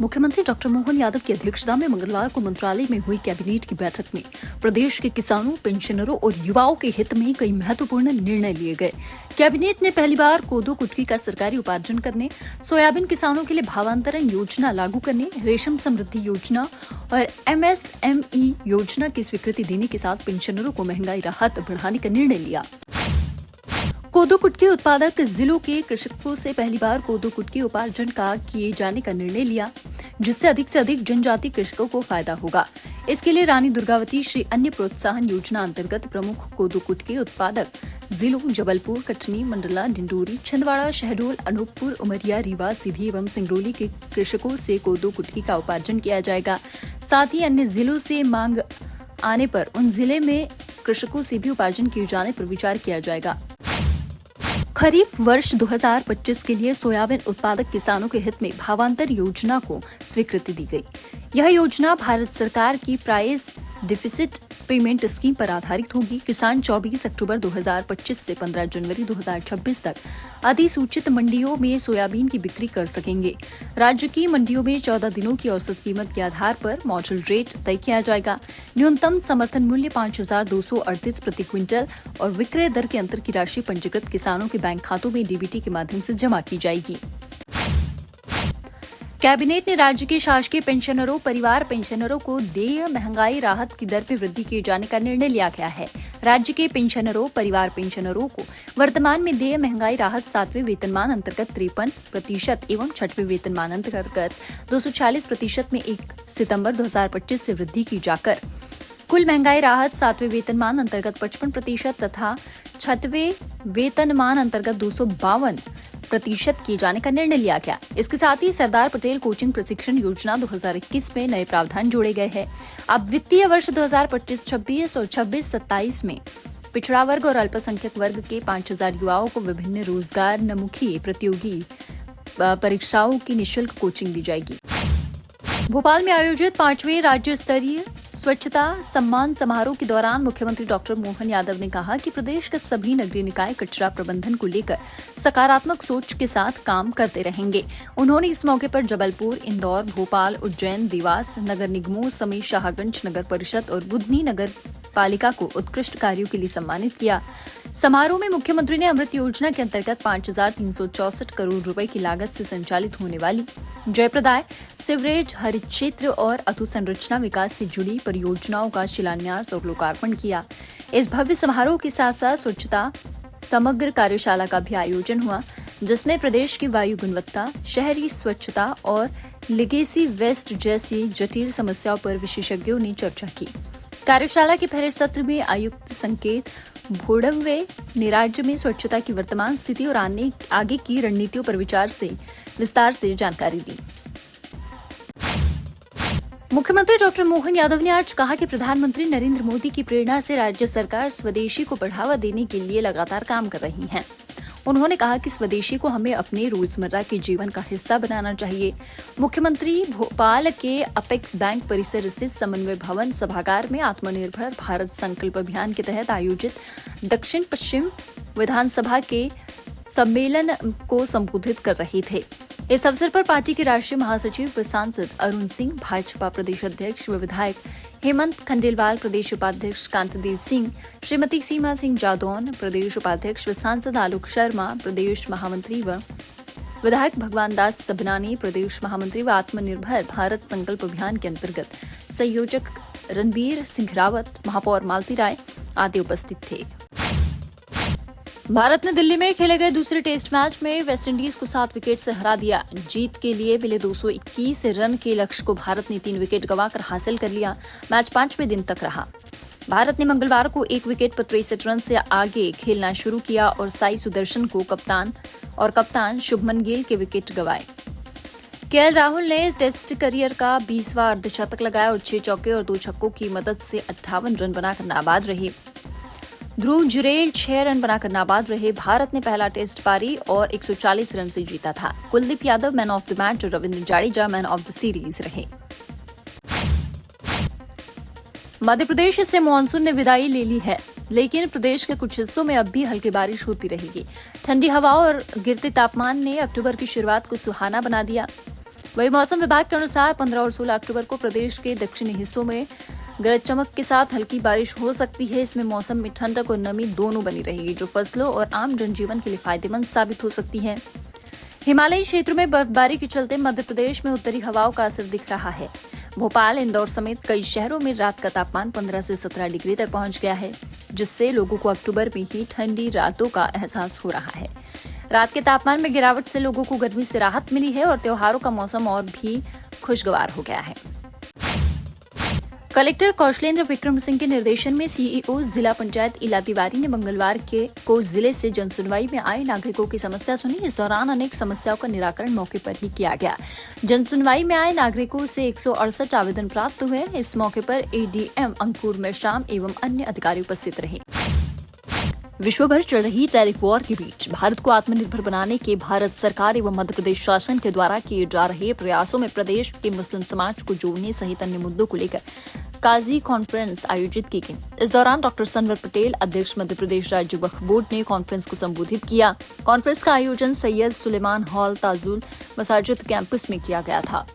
मुख्यमंत्री डॉक्टर मोहन यादव की अध्यक्षता में मंगलवार को मंत्रालय में हुई कैबिनेट की बैठक में प्रदेश के किसानों, पेंशनरों और युवाओं के हित में कई महत्वपूर्ण निर्णय लिए गए। कैबिनेट ने पहली बार कोदो कुटकी का सरकारी उपार्जन करने, सोयाबीन किसानों के लिए भावांतरण योजना लागू करने, रेशम समृद्धि योजना और MSME योजना की स्वीकृति देने के साथ पेंशनरों को महंगाई राहत बढ़ाने का निर्णय लिया। कोदो कुटकी उत्पादक जिलों के कृषकों से पहली बार कोदो कुटकी उपार्जन का किए जाने का निर्णय लिया, जिससे अधिक से अधिक जनजाति कृषकों को फायदा होगा। इसके लिए रानी दुर्गावती श्री अन्य प्रोत्साहन योजना अंतर्गत प्रमुख कोदो कुटकी उत्पादक जिलों जबलपुर, कटनी, मंडला, डिंडोरी, छिंदवाड़ा, शहडोल, अनूपपुर, उमरिया, रीवा, सीधी एवं सिंगरौली के कृषकों से कोदो कुटकी का उपार्जन किया जाएगा। साथ ही अन्य जिलों से मांग आने पर उन जिले में कृषकों से भी उपार्जन किए जाने पर विचार किया जाएगा। खरीफ वर्ष 2025 के लिए सोयाबीन उत्पादक किसानों के हित में भावांतर योजना को स्वीकृति दी गई। यह योजना भारत सरकार की प्राइस डिफिसिट पेमेंट स्कीम पर आधारित होगी। किसान 24 अक्टूबर 2025 से 15 जनवरी 2026 तक अधिसूचित मंडियों में सोयाबीन की बिक्री कर सकेंगे। राज्य की मंडियों में 14 दिनों की औसत कीमत के आधार पर मॉडल रेट तय किया जाएगा। न्यूनतम समर्थन मूल्य 5,238 प्रति क्विंटल और विक्रय दर के अंतर की राशि पंजीकृत किसानों के बैंक खातों में डीबीटी के माध्यम से जमा की जाएगी। कैबिनेट ने राज्य के शासकीय पेंशनरों, परिवार पेंशनरों को देय महंगाई राहत की दर में वृद्धि किए जाने का निर्णय लिया गया है। राज्य के पेंशनरों, परिवार पेंशनरों को वर्तमान में देय महंगाई राहत 7वें वेतनमान अंतर्गत 53% एवं 6वें वेतनमान अंतर्गत 246% में 1 सितंबर 2025 से वृद्धि की जाकर कुल महंगाई राहत 7वें वेतनमान अंतर्गत 55% तथा 6वें वेतनमान अंतर्गत 252% किए जाने का निर्णय लिया गया। इसके साथ ही सरदार पटेल कोचिंग प्रशिक्षण योजना 2021 में नए प्रावधान जोड़े गए हैं। अब वित्तीय वर्ष 2025-26 और 26-27 में पिछड़ा वर्ग और अल्पसंख्यक वर्ग के 5,000 युवाओं को विभिन्न रोजगारोन्मुखी प्रतियोगी परीक्षाओं की निःशुल्क कोचिंग दी जाएगी। भोपाल में आयोजित 5वें राज्य स्तरीय स्वच्छता सम्मान समारोह के दौरान मुख्यमंत्री डॉक्टर मोहन यादव ने कहा कि प्रदेश के सभी नगरीय निकाय कचरा प्रबंधन को लेकर सकारात्मक सोच के साथ काम करते रहेंगे। उन्होंने इस मौके पर जबलपुर, इंदौर, भोपाल, उज्जैन, देवास नगर निगमों समेत शाहगंज नगर परिषद और बुधनी नगर पालिका को उत्कृष्ट कार्यों के लिए सम्मानित किया। समारोह में मुख्यमंत्री ने अमृत योजना के अंतर्गत 5,364 करोड़ रुपए की लागत से संचालित होने वाली जयप्रदाय, सिवरेज, हरित क्षेत्र और अधोसंरचना विकास से जुड़ी परियोजनाओं का शिलान्यास और लोकार्पण किया। इस भव्य समारोह के साथ साथ स्वच्छता समग्र कार्यशाला का भी आयोजन हुआ, जिसमें प्रदेश की वायु गुणवत्ता, शहरी स्वच्छता और लिगेसी वेस्ट जैसी जटिल समस्याओं पर विशेषज्ञों ने चर्चा की। कार्यशाला के पहले सत्र में आयुक्त संकेत भोडम्वे ने राज्य में स्वच्छता की वर्तमान स्थिति और आगे की रणनीतियों पर विस्तार से जानकारी दी। मुख्यमंत्री डॉक्टर मोहन यादव ने आज कहा कि प्रधानमंत्री नरेंद्र मोदी की प्रेरणा से राज्य सरकार स्वदेशी को बढ़ावा देने के लिए लगातार काम कर रही है। उन्होंने कहा कि स्वदेशी को हमें अपने रोजमर्रा के जीवन का हिस्सा बनाना चाहिए। मुख्यमंत्री भोपाल के अपेक्स बैंक परिसर स्थित समन्वय भवन सभागार में आत्मनिर्भर भारत संकल्प अभियान के तहत आयोजित दक्षिण पश्चिम विधानसभा के सम्मेलन को संबोधित कर रहे थे। इस अवसर पर पार्टी के राष्ट्रीय महासचिव व सांसद अरुण सिंह, भाजपा प्रदेश अध्यक्ष व विधायक हेमंत खंडेलवाल, प्रदेश उपाध्यक्ष कांतिदेव सिंह, श्रीमती सीमा सिंह जादौन, प्रदेश उपाध्यक्ष व सांसद आलोक शर्मा, प्रदेश महामंत्री व विधायक भगवान दास सबनानी, प्रदेश महामंत्री व आत्मनिर्भर भारत संकल्प अभियान के अंतर्गत संयोजक रणबीर सिंह रावत, महापौर मालती राय आदि उपस्थित थे। भारत ने दिल्ली में खेले गए दूसरे टेस्ट मैच में वेस्टइंडीज को 7 विकेट से हरा दिया। जीत के लिए मिले 221 रन के लक्ष्य को भारत ने 3 विकेट गंवाकर हासिल कर लिया। मैच 5वें दिन तक रहा। भारत ने मंगलवार को 1 विकेट पर 63 रन से आगे खेलना शुरू किया और साई सुदर्शन को कप्तान शुभमन गिल के विकेट गंवाए। केएल राहुल ने टेस्ट करियर का 20वां अर्धशतक लगाया और 6 चौके और 2 छक्कों की मदद से 58 रन बनाकर नाबाद रहे। ध्रुव जुरेल 6 रन बनाकर नाबाद रहे। भारत ने पहला टेस्ट पारी और 140 रन से जीता था। Kuldeep Yadav man of the match और Ravindra Jadeja man of the series रहे। मध्य प्रदेश से मानसून ने विदाई ले ली है, लेकिन प्रदेश के कुछ हिस्सों में अब भी हल्की बारिश होती रहेगी। ठंडी हवाओं और गिरते तापमान ने अक्टूबर की शुरुआत को सुहाना बना दिया। वहीं मौसम विभाग के अनुसार 15 और 16 अक्टूबर को प्रदेश के दक्षिणी हिस्सों में गरज चमक के साथ हल्की बारिश हो सकती है। इसमें मौसम में ठंडक और नमी दोनों बनी रहेगी, जो फसलों और आम जनजीवन के लिए फायदेमंद साबित हो सकती है। हिमालयी क्षेत्रों में बर्फबारी के चलते मध्य प्रदेश में उत्तरी हवाओं का असर दिख रहा है। भोपाल, इंदौर समेत कई शहरों में रात का तापमान 15 से 17 डिग्री तक पहुंच गया है, जिससे लोगों को अक्टूबर में ही ठंडी रातों का एहसास हो रहा है। रात के तापमान में गिरावट से लोगों को गर्मी से राहत मिली है और त्योहारों का मौसम और भी खुशगवार हो गया है। कलेक्टर कौशलेंद्र विक्रम सिंह के निर्देशन में सीईओ जिला पंचायत इला तिवारी ने मंगलवार को जिले से जनसुनवाई में आए नागरिकों की समस्या सुनी। इस दौरान अनेक समस्याओं का निराकरण मौके पर ही किया गया। जनसुनवाई में आए नागरिकों से 168 आवेदन प्राप्त हुए। इस मौके पर एडीएम अंकुर मेश्राम एवं अन्य अधिकारी उपस्थित रहे। विश्व भर चल रही टैरिफ वॉर के बीच भारत को आत्मनिर्भर बनाने के भारत सरकार एवं मध्य प्रदेश शासन के द्वारा किए जा रहे प्रयासों में प्रदेश के मुस्लिम समाज को जोड़ने सहित अन्य मुद्दों को लेकर काजी कॉन्फ्रेंस आयोजित की गई। इस दौरान डॉक्टर सनवर पटेल, अध्यक्ष मध्य प्रदेश राज्य वक्फ बोर्ड ने कॉन्फ्रेंस को संबोधित किया। कॉन्फ्रेंस का आयोजन सैयद सुलेमान हॉल ताजुल मसाजिद कैंपस में किया गया था।